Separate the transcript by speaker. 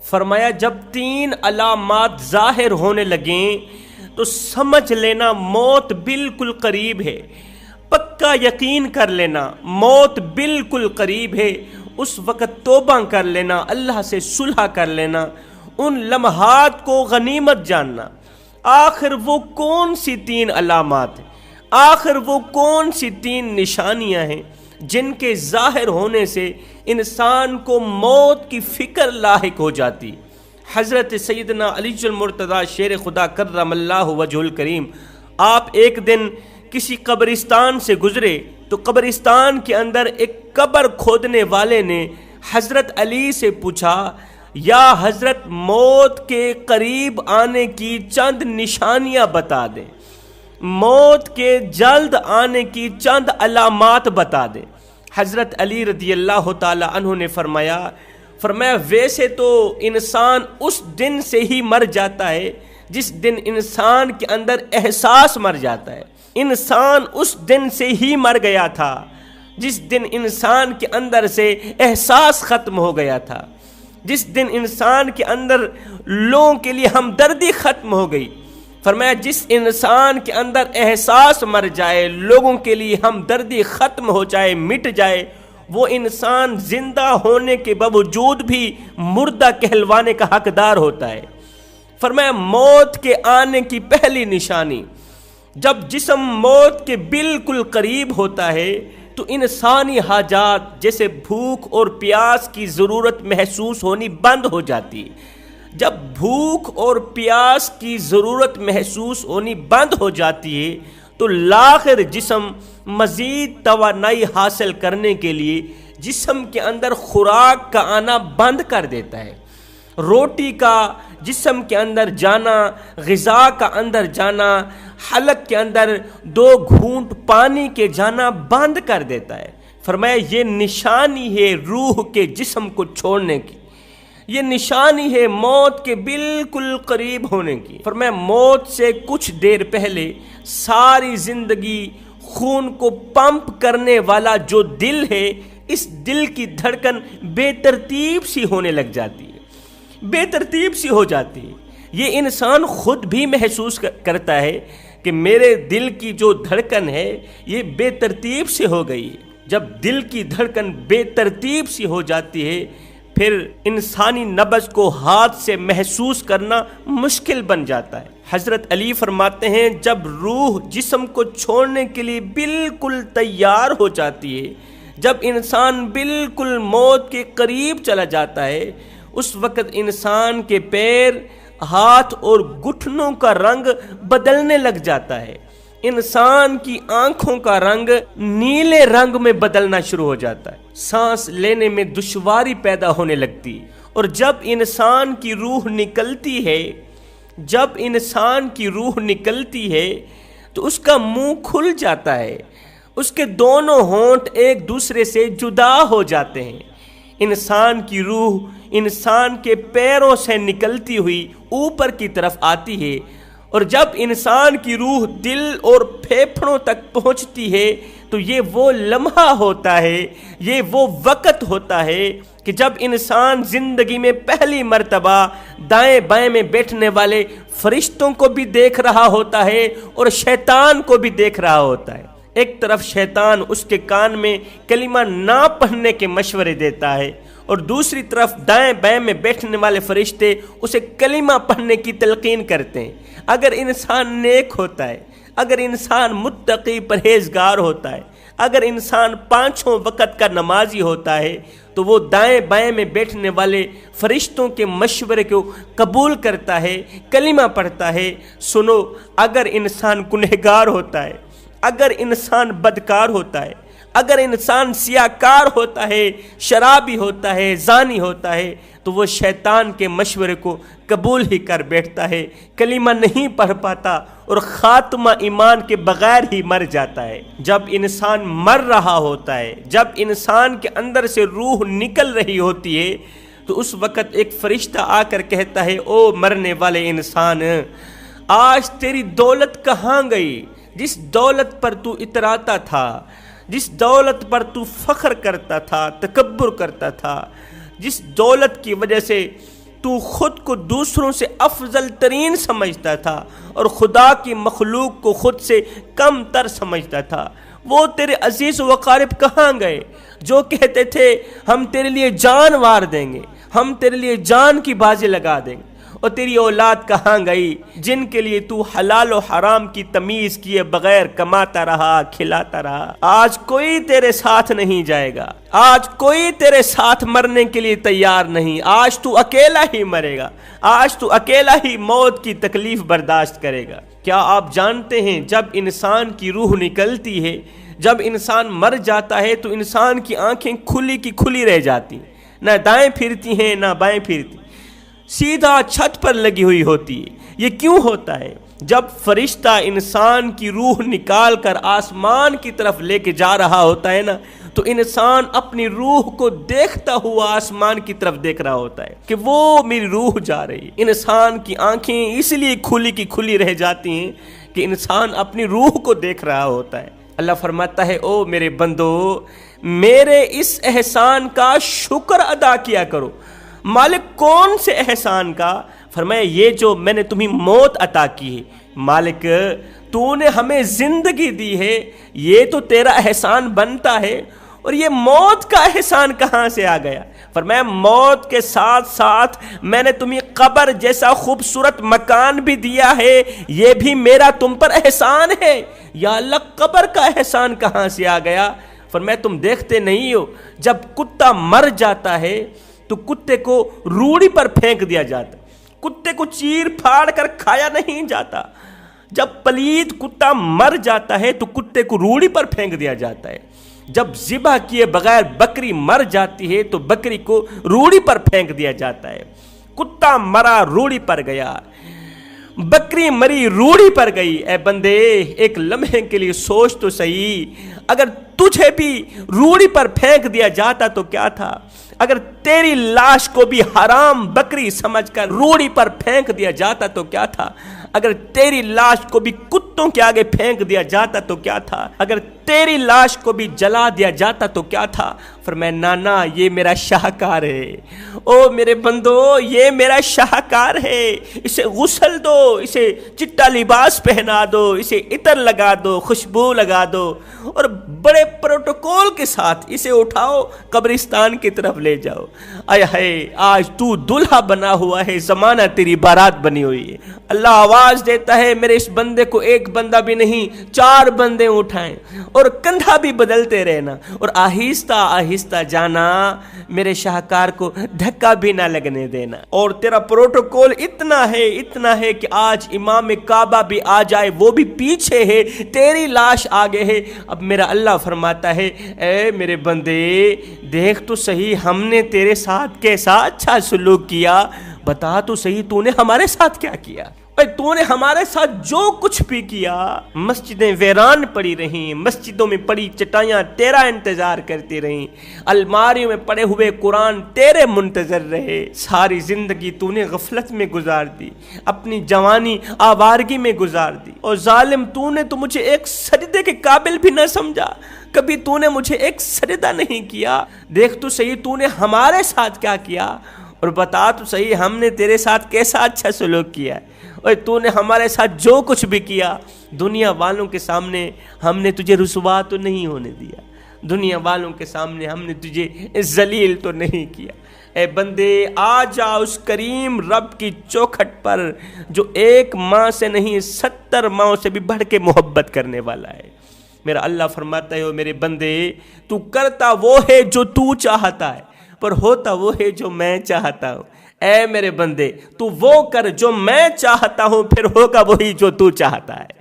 Speaker 1: فرمایا جب 3 علامات ظاہر ہونے لگیں تو سمجھ لینا موت بالکل قریب ہے، پکا یقین کر لینا موت بالکل قریب ہے۔ اس وقت توبہ کر لینا، اللہ سے صلح کر لینا، ان لمحات کو غنیمت جاننا۔ آخر وہ کون سی 3 علامات ہیں، آخر وہ کون سی 3 نشانیاں ہیں جن کے ظاہر ہونے سے انسان کو موت کی فکر لاحق ہو جاتی؟ حضرت سیدنا علی المرتضیٰ شیر خدا کرم اللہ وجہ الکریم، آپ ایک دن کسی قبرستان سے گزرے تو قبرستان کے اندر ایک قبر کھودنے والے نے حضرت علی سے پوچھا، یا حضرت موت کے قریب آنے کی چند نشانیاں بتا دیں، موت کے جلد آنے کی چند علامات بتا دیں۔ حضرت علی رضی اللہ تعالی عنہ نے فرمایا ویسے تو انسان اس دن سے ہی مر جاتا ہے جس دن انسان کے اندر احساس مر جاتا ہے، انسان اس دن سے ہی مر گیا تھا جس دن انسان کے اندر سے احساس ختم ہو گیا تھا، جس دن انسان کے اندر لوگوں کے لیے ہمدردی ختم ہو گئی۔ فرمایا جس انسان کے اندر احساس مر جائے، لوگوں کے لیے ہمدردی ختم ہو جائے، مٹ جائے، وہ انسان زندہ ہونے کے باوجود بھی مردہ کہلوانے کا حقدار ہوتا ہے۔ فرمایا موت کے آنے کی پہلی نشانی، جب جسم موت کے بالکل قریب ہوتا ہے تو انسانی حاجات جیسے بھوک اور پیاس کی ضرورت محسوس ہونی بند ہو جاتی ہے۔ جب بھوک اور پیاس کی ضرورت محسوس ہونی بند ہو جاتی ہے تو لاخر جسم مزید توانائی حاصل کرنے کے لیے جسم کے اندر خوراک کا آنا بند کر دیتا ہے۔ روٹی کا جسم کے اندر جانا، غذا کا اندر جانا، حلق کے اندر 2 گھونٹ پانی کے جانا بند کر دیتا ہے۔ فرمایا یہ نشانی ہے روح کے جسم کو چھوڑنے کی، یہ نشانی ہے موت کے بالکل قریب ہونے کی۔ فرمایا موت سے کچھ دیر پہلے ساری زندگی خون کو پمپ کرنے والا جو دل ہے، اس دل کی دھڑکن بے ترتیب سی ہونے لگ جاتی ہے، بے ترتیب سی ہو جاتی ہے۔ یہ انسان خود بھی محسوس کرتا ہے کہ میرے دل کی جو دھڑکن ہے یہ بے ترتیب سے ہو گئی ہے۔ جب دل کی دھڑکن بے ترتیب سی ہو جاتی ہے پھر انسانی نبض کو ہاتھ سے محسوس کرنا مشکل بن جاتا ہے۔ حضرت علی فرماتے ہیں جب روح جسم کو چھوڑنے کے لیے بالکل تیار ہو جاتی ہے، جب انسان بالکل موت کے قریب چلا جاتا ہے، اس وقت انسان کے پیر، ہاتھ اور گھٹنوں کا رنگ بدلنے لگ جاتا ہے، انسان کی آنکھوں کا رنگ نیلے رنگ میں بدلنا شروع ہو جاتا ہے، سانس لینے میں دشواری پیدا ہونے لگتی، اور جب انسان کی روح نکلتی ہے، جب انسان کی روح نکلتی ہے تو اس کا منہ کھل جاتا ہے، اس کے دونوں ہونٹ ایک دوسرے سے جدا ہو جاتے ہیں۔ انسان کی روح انسان کے پیروں سے نکلتی ہوئی اوپر کی طرف آتی ہے، اور جب انسان کی روح دل اور پھیپھڑوں تک پہنچتی ہے تو یہ وہ لمحہ ہوتا ہے، یہ وہ وقت ہوتا ہے کہ جب انسان زندگی میں پہلی مرتبہ دائیں بائیں میں بیٹھنے والے فرشتوں کو بھی دیکھ رہا ہوتا ہے اور شیطان کو بھی دیکھ رہا ہوتا ہے۔ ایک طرف شیطان اس کے کان میں کلمہ نہ پڑھنے کے مشورے دیتا ہے، اور دوسری طرف دائیں بائیں میں بیٹھنے والے فرشتے اسے کلمہ پڑھنے کی تلقین کرتے ہیں۔ اگر انسان نیک ہوتا ہے، اگر انسان متقی پرہیزگار ہوتا ہے، اگر انسان 5 وقت کا نمازی ہوتا ہے تو وہ دائیں بائیں میں بیٹھنے والے فرشتوں کے مشورے کو قبول کرتا ہے، کلمہ پڑھتا ہے۔ سنو، اگر انسان گنہگار ہوتا ہے، اگر انسان بدکار ہوتا ہے، اگر انسان سیاہکار ہوتا ہے، شرابی ہوتا ہے، زانی ہوتا ہے، تو وہ شیطان کے مشورے کو قبول ہی کر بیٹھتا ہے، کلمہ نہیں پڑھ پاتا اور خاتمہ ایمان کے بغیر ہی مر جاتا ہے۔ جب انسان مر رہا ہوتا ہے، جب انسان کے اندر سے روح نکل رہی ہوتی ہے تو اس وقت ایک فرشتہ آ کر کہتا ہے، او مرنے والے انسان، آج تیری دولت کہاں گئی؟ جس دولت پر تو اتراتا تھا، جس دولت پر تو فخر کرتا تھا، تکبر کرتا تھا، جس دولت کی وجہ سے تو خود کو دوسروں سے افضل ترین سمجھتا تھا اور خدا کی مخلوق کو خود سے کم تر سمجھتا تھا۔ وہ تیرے عزیز و اقارب کہاں گئے جو کہتے تھے ہم تیرے لیے جان وار دیں گے، ہم تیرے لیے جان کی بازی لگا دیں گے؟ اور تیری اولاد کہاں گئی جن کے لیے تو حلال و حرام کی تمیز کیے بغیر کماتا رہا، کھلاتا رہا؟ آج کوئی تیرے ساتھ نہیں جائے گا، آج کوئی تیرے ساتھ مرنے کے لیے تیار نہیں، آج تو اکیلا ہی مرے گا، آج تو اکیلا ہی موت کی تکلیف برداشت کرے گا۔ کیا آپ جانتے ہیں جب انسان کی روح نکلتی ہے، جب انسان مر جاتا ہے تو انسان کی آنکھیں کھلی کی کھلی رہ جاتی، نہ دائیں پھرتی ہیں نہ بائیں پھرتی، سیدھا چھت پر لگی ہوئی ہوتی ہے۔ یہ کیوں ہوتا ہے؟ جب فرشتہ انسان کی روح نکال کر آسمان کی طرف لے کے جا رہا ہوتا ہے نا، تو انسان اپنی روح کو دیکھتا ہوا آسمان کی طرف دیکھ رہا ہوتا ہے کہ وہ میری روح جا رہی۔ انسان کی آنکھیں اس لیے کھلی کی کھلی رہ جاتی ہیں کہ انسان اپنی روح کو دیکھ رہا ہوتا ہے۔ اللہ فرماتا ہے او میرے بندو، میرے اس احسان کا شکر ادا کیا کرو۔ مالک کون سے احسان کا؟ فرمایا یہ جو میں نے تمہیں موت عطا کی ہے۔ مالک تو نے ہمیں زندگی دی ہے، یہ تو تیرا احسان بنتا ہے، اور یہ موت کا احسان کہاں سے آ گیا؟ فرمایا موت کے ساتھ ساتھ میں نے تمہیں قبر جیسا خوبصورت مکان بھی دیا ہے، یہ بھی میرا تم پر احسان ہے۔ یا اللہ قبر کا احسان کہاں سے آ گیا؟ فرمایا تم دیکھتے نہیں ہو جب کتا مر جاتا ہے تو کتے کو روڑی پر پھینک دیا جاتا، کتے کو چیر پھاڑ کر کھایا نہیں جاتا۔ جب پلید کتا مر جاتا ہے تو کتے کو روڑی پر پھینک دیا جاتا ہے۔ جب ذبح کیے بغیر بکری مر جاتی ہے تو بکری کو روڑی پر پھینک دیا جاتا ہے۔ کتا مرا روڑی پر گیا، بکری مری روڑی پر گئی۔ اے بندے ایک لمحے کے لیے سوچ تو صحیح، اگر تجھے بھی روڑی پر پھینک دیا جاتا تو کیا تھا؟ اگر تیری لاش کو بھی حرام بکری سمجھ کر روڑی پر پھینک دیا جاتا تو کیا تھا؟ اگر تیری لاش کو بھی کتوں کے آگے پھینک دیا جاتا تو کیا تھا؟ اگر تیری لاش کو بھی جلا دیا جاتا تو کیا تھا؟ فرمایا نانا یہ میرا شاہکار ہے، او میرے بندو یہ میرا شاہکار ہے، اسے غسل دو، اسے چٹا لباس پہنا دو، اسے عطر لگا دو، خوشبو لگا دو، اور بڑے پروٹوکول کے ساتھ اسے اٹھاؤ قبرستان کی طرف لے جاؤ۔ آئے ہائے آج تو دلہا بنا ہوا ہے، زمانہ تیری بارات بنی ہوئی ہے۔ اللہ آواز دیتا ہے میرے اس بندے کو ایک بندہ بھی نہیں 4 بندے اٹھائیں اور کندھا بھی بدلتے رہنا، اور آہستہ آہستہ جانا، میرے شاہکار کو دھکا بھی نہ لگنے دینا۔ اور تیرا پروٹوکول اتنا ہے کہ آج امام کعبہ بھی آ جائے وہ بھی پیچھے ہے، تیری لاش آگے ہے۔ اب میرا اللہ فرماتا ہے اے میرے بندے دیکھ تو صحیح ہم نے تیرے ساتھ کیسا اچھا سلوک کیا، بتا تو صحیح تو نے ہمارے ساتھ کیا کیا؟ تو نے ہمارے ساتھ جو کچھ بھی کیا، مسجدیں ویران پڑی رہیں، مسجدوں میں پڑی چٹائیاں تیرا انتظار کرتی رہیں، الماریوں میں پڑے ہوئے قرآن تیرے منتظر رہے، ساری زندگی تو نے غفلت میں گزار دی، اپنی جوانی آوارگی میں گزار دی، اور ظالم تو نے تو مجھے ایک سجدے کے قابل بھی نہ سمجھا، کبھی تو نے مجھے ایک سجدہ نہیں کیا۔ دیکھ تو صحیح تو نے ہمارے ساتھ کیا کیا، اور بتا تو صحیح ہم نے تیرے ساتھ کیسا اچھا سلوک کیا ہے، اور تو نے ہمارے ساتھ جو کچھ بھی کیا دنیا والوں کے سامنے ہم نے تجھے رسوا تو نہیں ہونے دیا، دنیا والوں کے سامنے ہم نے تجھے ذلیل تو نہیں کیا۔ اے بندے آ جا اس کریم رب کی چوکھٹ پر جو ایک ماں سے نہیں 70 ماں سے بھی بڑھ کے محبت کرنے والا ہے۔ میرا اللہ فرماتا ہے میرے بندے تو کرتا وہ ہے جو تو چاہتا ہے، پر ہوتا وہ ہے جو میں چاہتا ہوں۔ اے میرے بندے تو وہ کر جو میں چاہتا ہوں، پھر ہوگا وہی جو تو چاہتا ہے۔